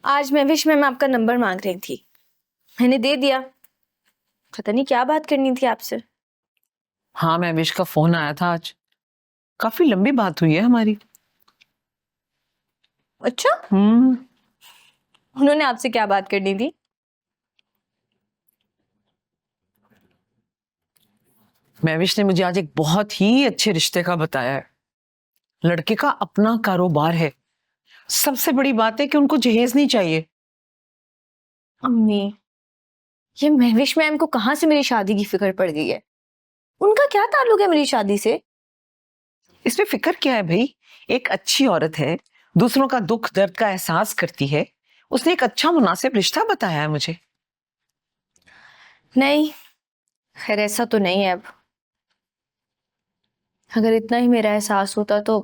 आज महविश मैम आपका नंबर मांग रही थी, मैंने दे दिया। पता नहीं क्या बात करनी थी आपसे। हाँ, महविश का फोन आया था आज। काफी लंबी बात हुई है हमारी। अच्छा, उन्होंने आपसे क्या बात करनी थी? महविश ने मुझे आज एक बहुत ही अच्छे रिश्ते का बताया है। लड़के का अपना कारोबार है। सबसे बड़ी बात है कि उनको जहेज नहीं चाहिए। अम्मी, ये महविश मैम को कहाँ से मेरी शादी की फिक्र पड़ गई है? उनका क्या ताल्लुक है मेरी शादी से? इसमें फिक्र क्या है भाई? एक अच्छी औरत है, दूसरों का दुख दर्द का एहसास करती है। उसने एक अच्छा मुनासिब रिश्ता बताया है मुझे। नहीं, खैर ऐसा तो नहीं है। अब अगर इतना ही मेरा एहसास होता तो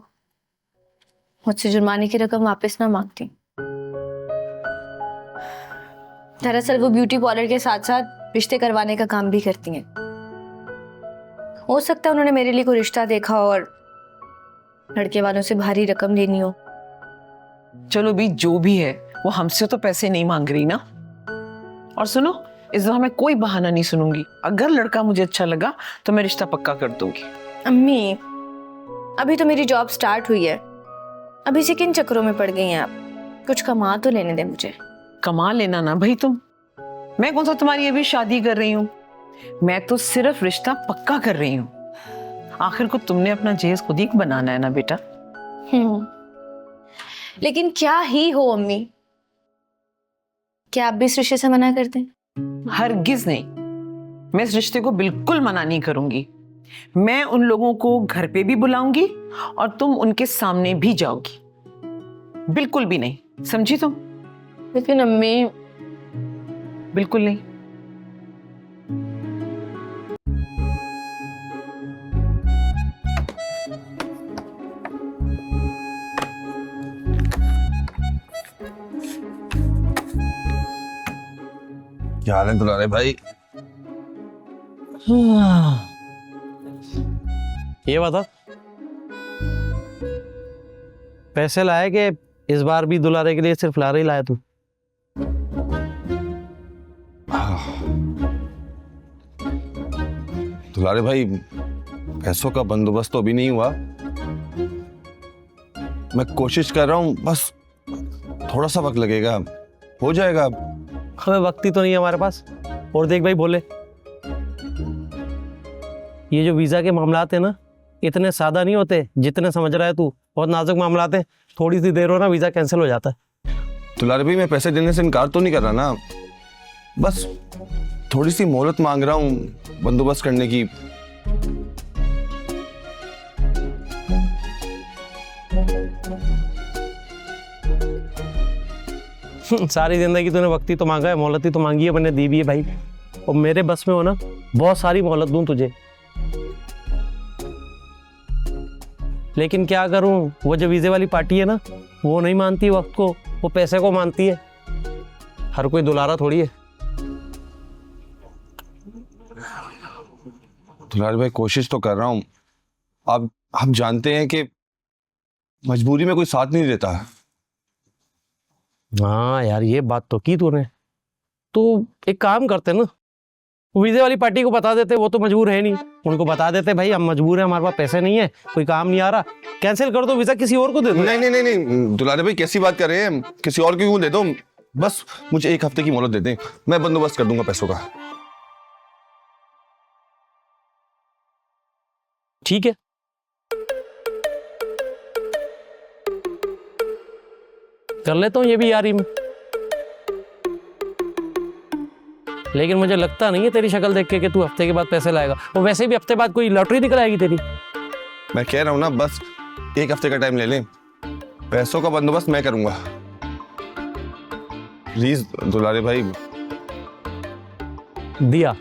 मुझसे जुर्माने की रकम वापस ना मांगती। दरअसल वो ब्यूटी पार्लर के साथ साथ रिश्ते करवाने का काम भी करती हैं। हो सकता है उन्होंने मेरे लिए कोई रिश्ता देखा और लड़के वालों से भारी रकम लेनी हो। चलो भी जो भी है, वो हमसे तो पैसे नहीं मांग रही ना। और सुनो, इस दफा मैं कोई बहाना नहीं सुनूंगी। अगर लड़का मुझे अच्छा लगा तो मैं रिश्ता पक्का कर दूंगी। अम्मी, अभी तो मेरी जॉब स्टार्ट हुई है। अभी से किन चक्करों में पड़ गई हैं आप? कुछ कमा तो लेने दे मुझे। कमा लेना ना भाई तुम। मैं कौन सा तुम्हारी अभी शादी कर रही हूँ। मैं तो सिर्फ रिश्ता पक्का कर रही हूँ। आखिर को तुमने अपना जहेज खुद ही बनाना है ना बेटा। लेकिन क्या ही हो अम्मी, क्या आप भी इस रिश्ते से मना करते हैं? हरगिज नहीं। मैं इस रिश्ते को बिल्कुल मना नहीं करूंगी। मैं उन लोगों को घर पे भी बुलाऊंगी और तुम उनके सामने भी जाओगी। बिल्कुल भी नहीं, समझी तुम? लेकिन अम्मी, बिल्कुल नहीं। क्या हाल है दुलारे भाई? ये बता, पैसे लाए कि इस बार भी दुलारे के लिए सिर्फ लारे ही लाया तू? दुलारे भाई, पैसों का बंदोबस्त तो अभी नहीं हुआ। मैं कोशिश कर रहा हूँ, बस थोड़ा सा वक्त लगेगा, हो जाएगा। हमें वक्त ही तो नहीं है हमारे पास। और देख भाई भोले, ये जो वीजा के मामलात है ना, इतने सादा नहीं होते जितने समझ रहा है तू। बहुत नाजुक मामलात है, थोड़ी सी देर हो ना वीजा कैंसिल हो जाता है। दुलारे भाई, मैं पैसे देने से इनकार तो नहीं कर रहा ना, बस थोड़ी सी मोहलत मांग रहा हूँ बंदोबस्त करने की। सारी जिंदगी तूने वक्त ही तो मांगा है, मोहलत ही तो मांगी है, मैंने दी भी है भाई। और मेरे बस में हो ना, बहुत सारी मोहलत दूं तुझे। लेकिन क्या करूं, वो जो वीजे वाली पार्टी है ना, वो नहीं मानती वक्त को, वो पैसे को मानती है। हर कोई दुलारा थोड़ी है। दुलारे भाई, कोशिश तो कर रहा हूँ। आप जानते हैं कि मजबूरी में कोई साथ नहीं देता। हाँ यार, ये बात तो की तूने। तो एक काम करते ना, वीजे वाली पार्टी को बता देते, वो तो मजबूर है नहीं। उनको बता देते भाई हम मजबूर हैं, हमारे पास पैसे नहीं है, कोई काम नहीं आ रहा, कैंसिल कर दो वीजा, किसी और को दे दो। नहीं नहीं नहीं नहीं दुलारे भाई, कैसी बात कर रहे हैं? किसी और को क्यों दे दो? बस मुझे एक हफ्ते की मोहलत दे दें, मैं बंदोबस्त कर दूंगा पैसों का। ठीक है, कर लेता हूँ ये भी यारी में। लेकिन मुझे लगता नहीं है तेरी शक्ल देख के कि तू हफ्ते के बाद पैसे लाएगा। और वैसे भी हफ्ते बाद कोई लॉटरी निकल आएगी तेरी। मैं कह रहा हूं ना, बस एक हफ्ते का टाइम ले लें, पैसों का बंदोबस्त मैं करूंगा। प्लीज दुलारे भाई। दिया,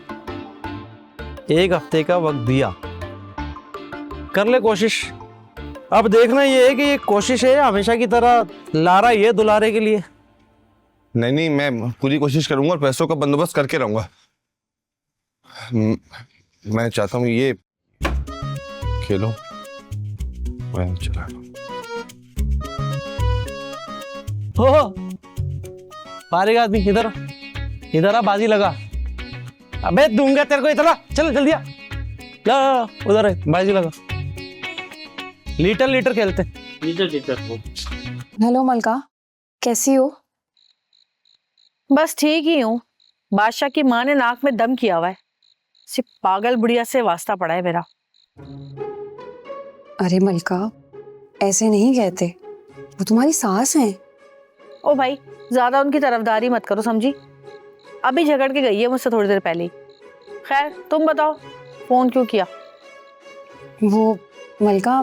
एक हफ्ते का वक्त दिया, कर ले कोशिश। अब देखना ये है कि ये कोशिश है हमेशा की तरह लारा ये दुलारे के लिए। नहीं नहीं, मैं पूरी कोशिश करूंगा और पैसों का बंदोबस्त करके रहूंगा। मैं चाहता हूँ ये खेलो, मैं चला। हो बाहर एक आदमी इधर आ। इधर आ, बाजी लगा। अबे दूंगा तेरे को, इधर आ, चल जल्दी आ। ला उधर है, बाजी लगा। लीटर खेलते। हेलो मलका, कैसी हो? बस ठीक ही हूँ। बादशाह की माँ ने नाक में दम किया हुआ है। सिर्फ पागल बुढ़िया से वास्ता पड़ा है मेरा। अरे मलका, ऐसे नहीं कहते, वो तुम्हारी सास हैं। ओ भाई, ज्यादा उनकी तरफदारी मत करो, समझी? अभी झगड़ के गई है मुझसे थोड़ी देर पहले ही। खैर तुम बताओ, फोन क्यों किया? वो मलका,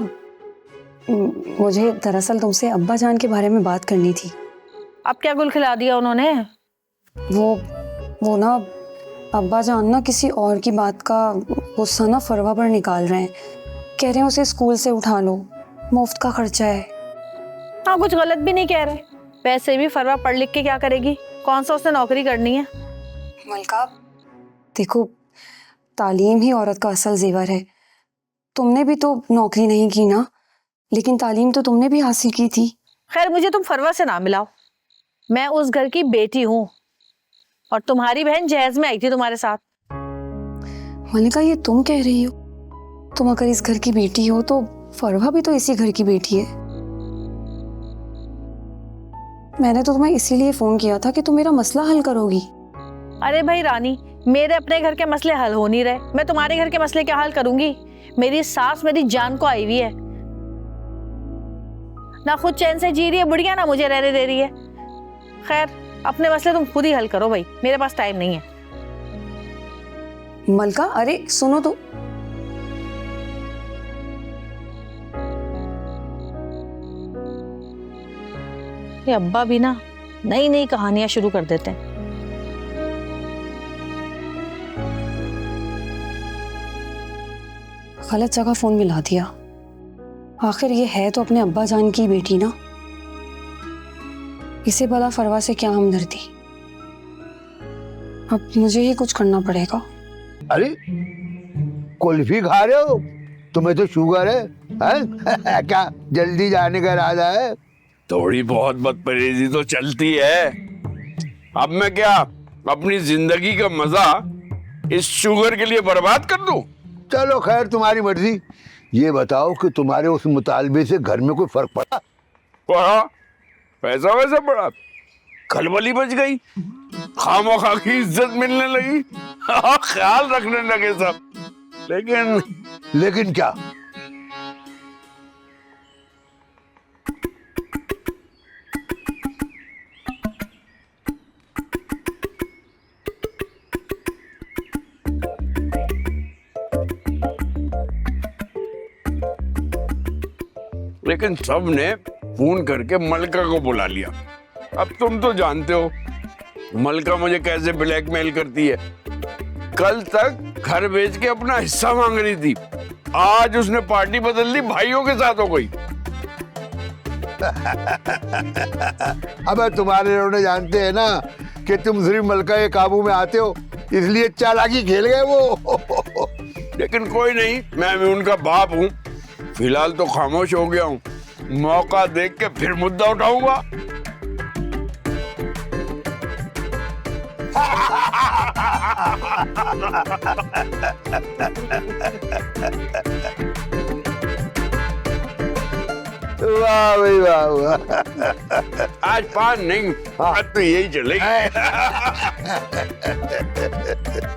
मुझे दरअसल तुमसे अब्बा जान के बारे में बात करनी थी। अब क्या गुल खिला दिया उन्होंने? वो ना, अब्बा जान ना किसी और की बात का गुस्सा ना फरवा पर निकाल रहे हैं। कह रहे हैं उसे स्कूल से उठा लो, मुफ्त का खर्चा है। हाँ, कुछ गलत भी नहीं कह रहे। वैसे भी फरवा पढ़ लिख के क्या करेगी? कौन सा उसने नौकरी करनी है? मलका देखो, तालीम ही औरत का असल जेवर है। तुमने भी तो नौकरी नहीं की ना, लेकिन तालीम तो तुमने भी हासिल की थी। खैर मुझे तुम फरवा से ना मिलाओ। मैं उस घर की बेटी हूँ और तुम्हारी बहन जहेज में आई थी तुम्हारे साथ। मलिका, ये तुम कह रही हो? तुम अगर इस घर की बेटी हो तो फरवा भी तो इसी घर की बेटी है। मैंने तो तुम्हें इसीलिए फोन किया था कि तुम मेरा मसला हल करोगी। अरे भाई रानी, मेरे अपने घर के मसले हल हो नहीं रहे, मैं तुम्हारे घर के मसले क्या हल करूंगी? मेरी सास मेरी जान को आई हुई है, ना खुद चैन से जी रही है बुढ़िया, ना मुझे रहने दे रही है। खैर अपने मसले तुम खुद ही हल करो भाई, मेरे पास टाइम नहीं है। मलका, अरे सुनो तो। ये अब्बा भी ना नई नई कहानियां शुरू कर देते हैं। गलत जगह फोन मिला दिया। आखिर ये है तो अपने अब्बा जान की बेटी ना, इसे भला फरवा से क्या हमदर्दी। अब मुझे ही कुछ करना पड़ेगा। अरे कुल्फी खा रहे हो? तुम्हें तो शुगर है, हैं? क्या जल्दी जाने का इरादा है? थोड़ी बहुत बदपरहेजी तो चलती है। अब मैं क्या अपनी जिंदगी का मजा इस शुगर के लिए बर्बाद कर दूं? चलो खैर, तुम्हारी मर्जी। ये बताओ कि तुम्हारे उस मुतालबे से घर में कोई फर्क पड़ा? पड़ा, पैसा वैसा पड़ा, खलबली बच गई, खामोखा की इज्जत मिलने लगी, ख्याल रखने लगे सब। लेकिन क्या? लेकिन सब ने फोन करके मलका को बुला लिया। अब तुम तो जानते हो मलका मुझे कैसे ब्लैकमेल करती है। कल तक घर बेच के अपना हिस्सा मांग रही थी, आज उसने पार्टी बदल दी, भाइयों के साथ हो गई। अब तुम्हारे लोग जानते हैं ना कि तुम सिर्फ मलका के काबू में आते हो, इसलिए चालाकी खेल गए वो। लेकिन कोई नहीं, मैं भी उनका बाप हूँ। फिलहाल तो खामोश हो गया हूँ, मौका देख के फिर मुद्दा उठाऊंगा। वाह भाई वाह। आज पान नहीं, आज तो यही चलेगी।